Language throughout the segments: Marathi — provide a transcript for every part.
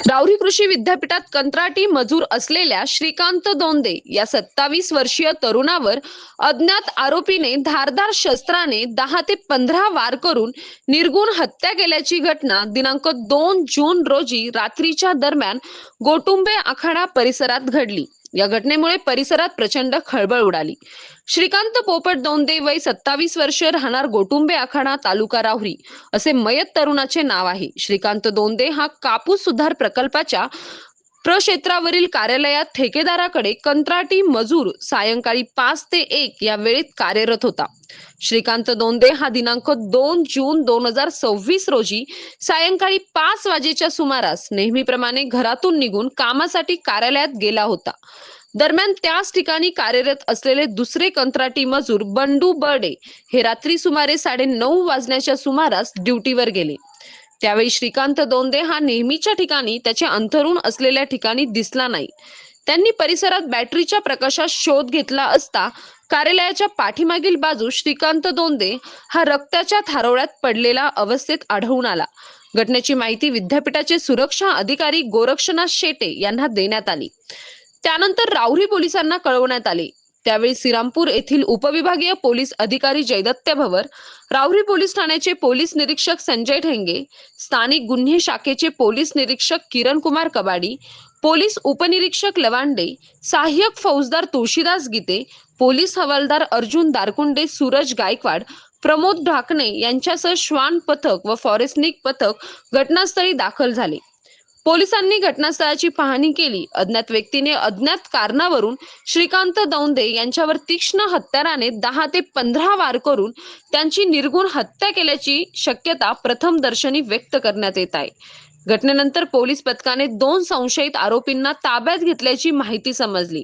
राहुरी कृषी विद्यापीठात कंत्राटी मजूर असलेल्या श्रीकांत दोंदे या 27 वर्षीय तरुणावर अज्ञात आरोपीने धारदार शस्त्राने 10 ते 15 वार करून निर्गुण हत्या केल्याची घटना दिनांक 2 जून रोजी रात्रीच्या दरम्यान गोटुंबे आखाडा परिसरात घडली। या घटनेमुळे परिसरात प्रचंड खळबळ उडाली। श्रीकांत पोपट दोंदे वय 27 वर्ष, राहणार गोटुंबे आखाडा, तालुका राहुरी असे मयत तरुणाचे नाव आहे। श्रीकांत दोंदे हा कापूस सुधार प्रकल्पाच्या प्रक्षेत्रावरील कार्यालयात ठेकेदाराकडे कंत्राटी मजूर सायंकाळी 5 ते 1 या वेळेत कार्यरत होता। श्रीकांत दोंदे हा दिनांक 2 जून 2026 रोजी सायंकाळी 5 वाजेच्या सुमारास नेहमीप्रमाणे घरातून निघून कामासाठी कार्यालयात गेला होता। दरम्यान त्याच ठिकाणी कार्यरत असलेले दुसरे कंत्राटी मजूर बंडू बर्डे हे रात्री सुमारे 9:30 वाजण्याच्या सुमारास ड्युटीवर गेले। त्यावेळी श्रीकांत दोंदे हा नेहमीच्या ठिकाणी त्याचे अंथरूण असलेल्या ठिकाणी दिसला नाही। त्यांनी परिसरात बॅटरीच्या प्रकाशात शोध घेतला असता कार्यालयाच्या पाठीमागील बाजूस श्रीकांत दोंदे हा रक्ताच्या थारोळ्यात पडलेला अवस्थेत आढळून आला। घटनेची माहिती विद्यापीठाचे सुरक्षा अधिकारी गोरक्षनाथ शेटे यांना देण्यात आली। त्यानंतर राहुरी पोलिसांना कळवण्यात आले। त्यावेळी श्रीरामपूर येथील उपविभागीय पोलीस अधिकारी जयदत्त भवर, राहुरी पोलीस ठाण्याचे पोलीस निरीक्षक संजय ठेंगे, स्थानिक गुन्हे शाखेचे पोलीस निरीक्षक किरण कुमार कबाडी, पोलीस उपनिरीक्षक लवांडे, सहाय्यक फौजदार तुळशीदास गीते, पोलीस हवालदार अर्जुन दारकुंडे, सूरज गायकवाड, प्रमोद ढाकणे यांच्यासह श्वान पथक व फॉरेन्सिक पथक घटनास्थळी दाखल झाले। पोलिसांनी घटनास्थळाची पाहणी केली। अज्ञात व्यक्तीने अज्ञात कारणावरून श्रीकांत दोंदे यांच्यावर तीक्ष्ण हत्याराने 10 ते 15 वार करून त्यांची निर्गुण हत्या केल्याची शक्यता प्रथमदर्शनी व्यक्त करण्यात येत आहे। घटनेनंतर पोलीस पथकाने 2 संशयित आरोपींना ताब्यात घेतल्याची माहिती समजली।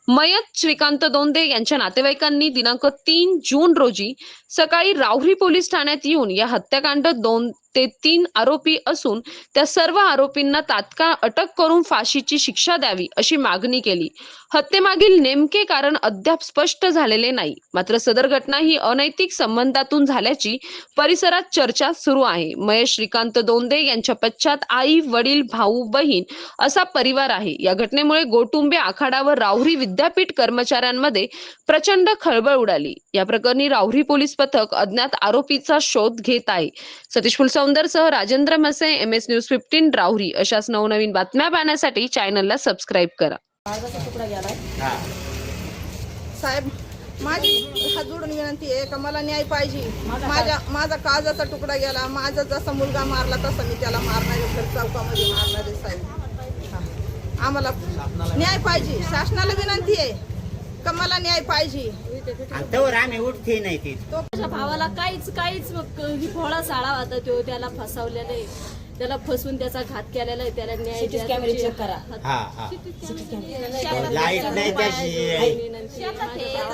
मयत श्रीकांत दोंदे यांच्या नातेवाईकांनी दिनांक 3 जून रोजी सकाळी राहुरी पोलीस ठाण्यात येऊन या हत्याकांड 2 ते 3 आरोपी असून त्या सर्व आरोपींना तात्काळ अटक करून फाशीची शिक्षा द्यावी अशी मागणी केली। हत्येमागील नेमके कारण अद्याप स्पष्ट झालेले नाही। मात्र सदर घटना ही अनैतिक संबंधातून झाल्याची परिसरात चर्चा सुरू आहे। मयत श्रीकांत दोंदे यांच्या पश्चात आई, वडील, भाऊ, बहीण असा परिवार आहे। या घटनेमुळे गोटुंबे आखाडा व राहुरी विद्यापीठ कर्मचाऱ्यांमध्ये प्रचंड खळबळ उडाली। या प्रकरणी राहुरी पोलीस पथक अज्ञात आरोपीचा शोध घेत आहे। सतीश फुलसौंदरसह राजेंद्र मसे, MS न्यूज 15 राहुरी अशाच नवनवीन बातम्या पाहण्यासाठी चॅनलला सबस्क्राईब करा। साहेब, माझी हात जोडून विनंती आहे का मला न्याय पाहिजे। माझा काळजाचा तुकडा गेला। माझा जसा मुलगा मारला तसा मी त्याला मारणार आहे, चौकामध्ये मारणार आहे साहेब। आम्हाला न्याय पाहिजे। शासनाला विनंती आहे का मला न्याय पाहिजे। आम्ही उठते नाही ती माझ्या भावाला काहीच भोळा साळा होता, तो त्याला फसवलेला आहे, त्याला फसवून त्याचा घात केलेला आहे। त्याला न्याय चेक करा। लाईट नाही त्याची विनंती आहे।